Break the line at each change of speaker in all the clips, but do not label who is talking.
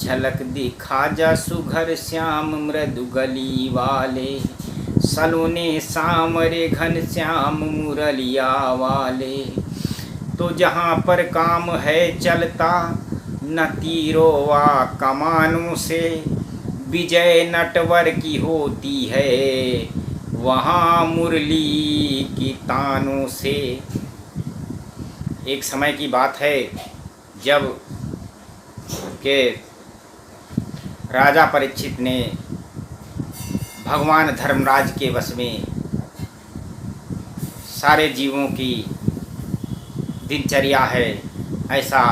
झलक दिखा जा सुघर श्याम मृदु गली वाले, सलोने सामरे घन श्याम मुरलिया वाले। तो जहाँ पर काम है चलता न तीरों व कमानों से, विजय नटवर की होती है वहाँ मुरली की तानों से। एक समय की बात है जब के राजा परीक्षित ने भगवान धर्मराज के वश में सारे जीवों की दिनचर्या है, ऐसा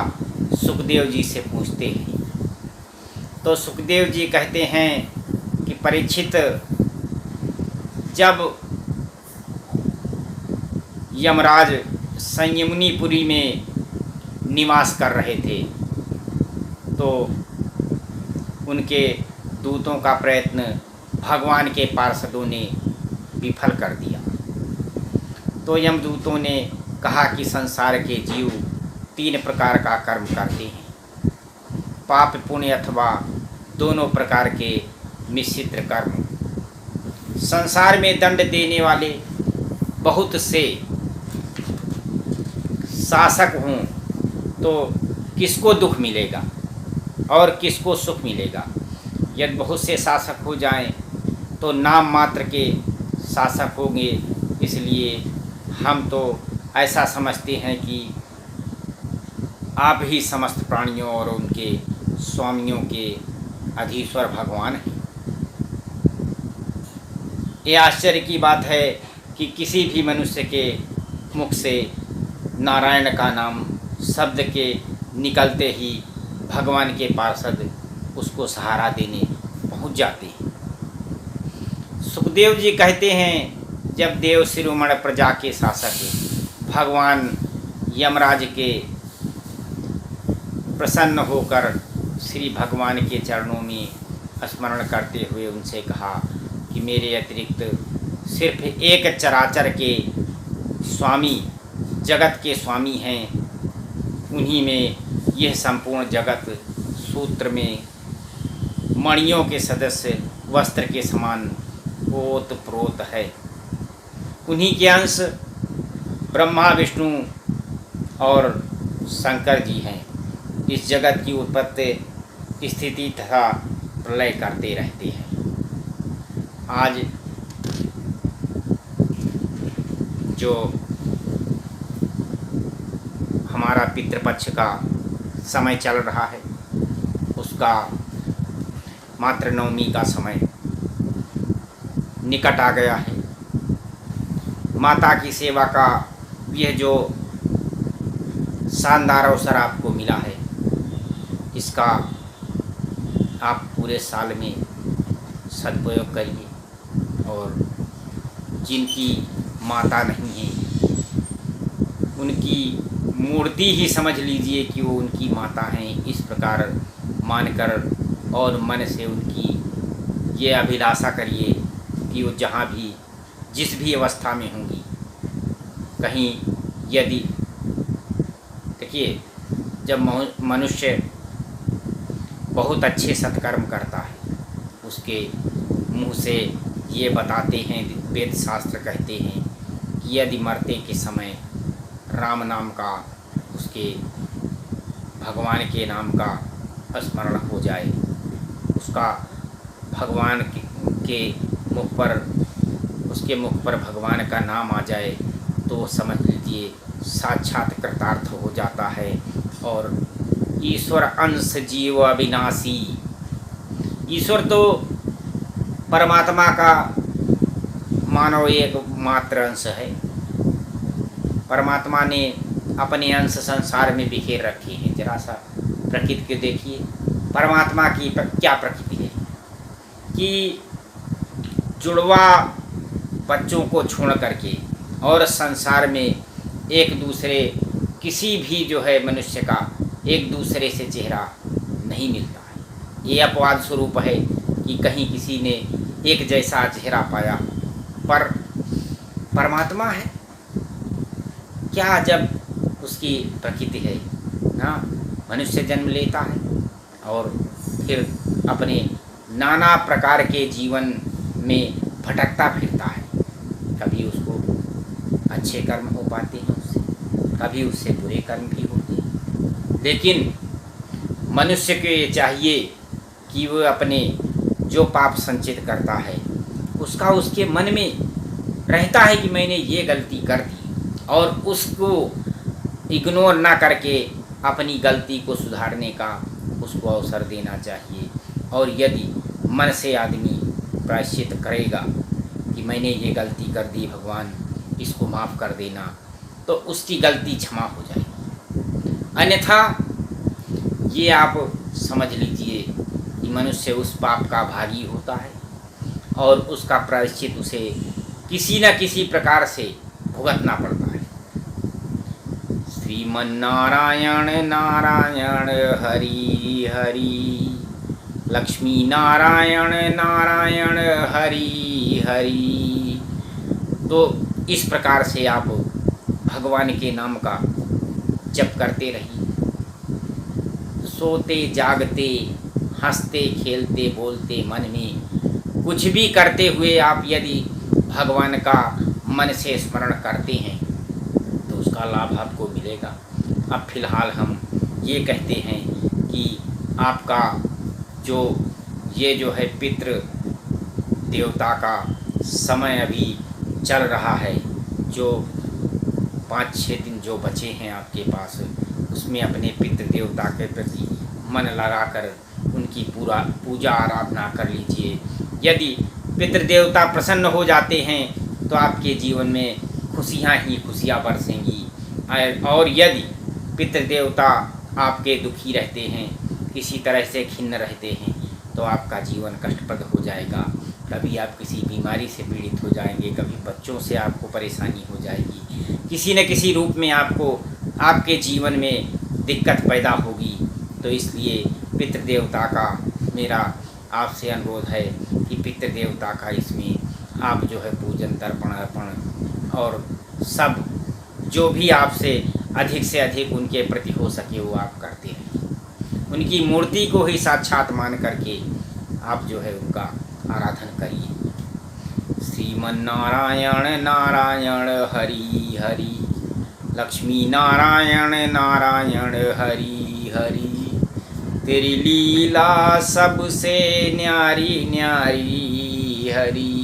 सुखदेव जी से पूछते हैं। तो सुखदेव जी कहते हैं कि परीक्षित, जब यमराज संयमनीपुरी में निवास कर रहे थे तो उनके दूतों का प्रयत्न भगवान के पार्षदों ने विफल कर दिया। तो यमदूतों ने कहा कि संसार के जीव 3 प्रकार का कर्म करते हैं, पाप पुण्य अथवा दोनों प्रकार के मिश्रित कर्म। संसार में दंड देने वाले बहुत से शासक हों तो किसको दुख मिलेगा और किसको सुख मिलेगा। यदि बहुत से शासक हो जाएं तो नाम मात्र के शासक होंगे। इसलिए हम तो ऐसा समझते हैं कि आप ही समस्त प्राणियों और उनके स्वामियों के अधीश्वर भगवान हैं। ये आश्चर्य की बात है कि किसी भी मनुष्य के मुख से नारायण का नाम शब्द के निकलते ही भगवान के पार्षद उसको सहारा देने पहुंच जाते हैं। सुखदेव जी कहते हैं, जब देव शिरोमणि प्रजा के शासक भगवान यमराज के प्रसन्न होकर श्री भगवान के चरणों में स्मरण करते हुए उनसे कहा कि मेरे अतिरिक्त सिर्फ एक चराचर के स्वामी, जगत के स्वामी हैं, उन्हीं में यह संपूर्ण जगत सूत्र में मणियों के सदस्य वस्त्र के समान ओत प्रोत है। उन्हीं के अंश ब्रह्मा विष्णु और शंकर जी हैं। इस जगत की उत्पत्ति स्थिति तथा प्रलय करते रहते हैं। आज जो हमारा पितृपक्ष का समय चल रहा है उसका मात्र नवमी का समय निकट आ गया है। माता की सेवा का यह जो शानदार अवसर आपको मिला है, इसका आप पूरे साल में सदुपयोग करिए। और जिनकी माता नहीं है उनकी मूर्ति ही समझ लीजिए कि वो उनकी माता हैं, इस प्रकार मानकर और मन से उनकी ये अभिलाषा करिए कि वो जहाँ भी जिस भी अवस्था में होंगी, कहीं यदि देखिए जब मनुष्य बहुत अच्छे सत्कर्म करता है उसके मुँह से ये बताते हैं, वेद शास्त्र कहते हैं कि यदि मरते के समय राम नाम का, उसके भगवान के नाम का स्मरण हो जाए, उसका भगवान के मुख पर, उसके मुख पर भगवान का नाम आ जाए तो समझ लीजिए साक्षात कृतार्थ हो जाता है। और ईश्वर अंश जीव अविनाशी, ईश्वर तो परमात्मा का मानव एक मात्र अंश है। परमात्मा ने अपने अंश संसार में बिखेर रखे हैं। जरा सा प्रकृति को देखिए, परमात्मा की क्या प्रकृति है कि जुड़वा बच्चों को छोड़ करके और संसार में एक दूसरे किसी भी जो है मनुष्य का एक दूसरे से चेहरा नहीं मिलता है। ये अपवाद स्वरूप है कि कहीं किसी ने एक जैसा चेहरा पाया, पर परमात्मा है क्या जब उसकी प्रकृति है ना। मनुष्य जन्म लेता है और फिर अपने नाना प्रकार के जीवन में भटकता फिरता है। कभी उसको अच्छे कर्म हो पाते हैं उससे, कभी उससे बुरे कर्म भी होते हैं। लेकिन मनुष्य को ये चाहिए कि वो अपने जो पाप संचित करता है उसका उसके मन में रहता है कि मैंने ये गलती कर दी, और उसको इग्नोर ना करके अपनी गलती को सुधारने का उसको अवसर देना चाहिए। और यदि मन से आदमी प्रायश्चित करेगा कि मैंने ये गलती कर दी, भगवान इसको माफ़ कर देना, तो उसकी गलती क्षमा हो जाएगी। अन्यथा ये आप समझ लीजिए कि मनुष्य उस पाप का भागी होता है और उसका प्रायश्चित उसे किसी न किसी प्रकार से भुगतना पड़ता है। श्रीमन्नारायण नारायण हरि हरि, लक्ष्मी नारायण नारायण हरि हरि। तो इस प्रकार से आप भगवान के नाम का जप करते रहिए। सोते जागते हंसते खेलते बोलते मन में कुछ भी करते हुए आप यदि भगवान का मन से स्मरण करते हैं तो उसका लाभ आपको मिलेगा। अब फिलहाल हम ये कहते हैं कि आपका जो है पितृ देवता का समय अभी चल रहा है, जो 5-6 दिन जो बचे हैं आपके पास, उसमें अपने पितृ देवता के प्रति मन लगाकर उनकी पूजा आराधना कर लीजिए। यदि पितृदेवता प्रसन्न हो जाते हैं तो आपके जीवन में खुशियाँ ही खुशियाँ बरसेंगी, और यदि पितृदेवता आपके दुखी रहते हैं, किसी तरह से खिन्न रहते हैं, तो आपका जीवन कष्टप्रद हो जाएगा। कभी आप किसी बीमारी से पीड़ित हो जाएंगे, कभी बच्चों से आपको परेशानी हो जाएगी, किसी न किसी रूप में आपको आपके जीवन में दिक्कत पैदा होगी। तो इसलिए पितृदेवता का मेरा आपसे अनुरोध है कि पितृदेवता का इसमें आप जो है पूजन तर्पण अर्पण और सब जो भी आपसे अधिक से अधिक उनके प्रति हो सके वो आप करते रहें। उनकी मूर्ति को ही साक्षात मान करके आप जो है उनका आराधन करिए। श्रीमन्नारायण नारायण हरि हरि, लक्ष्मी नारायण नारायण हरि हरि। तेरी लीला सबसे न्यारी न्यारी हरि।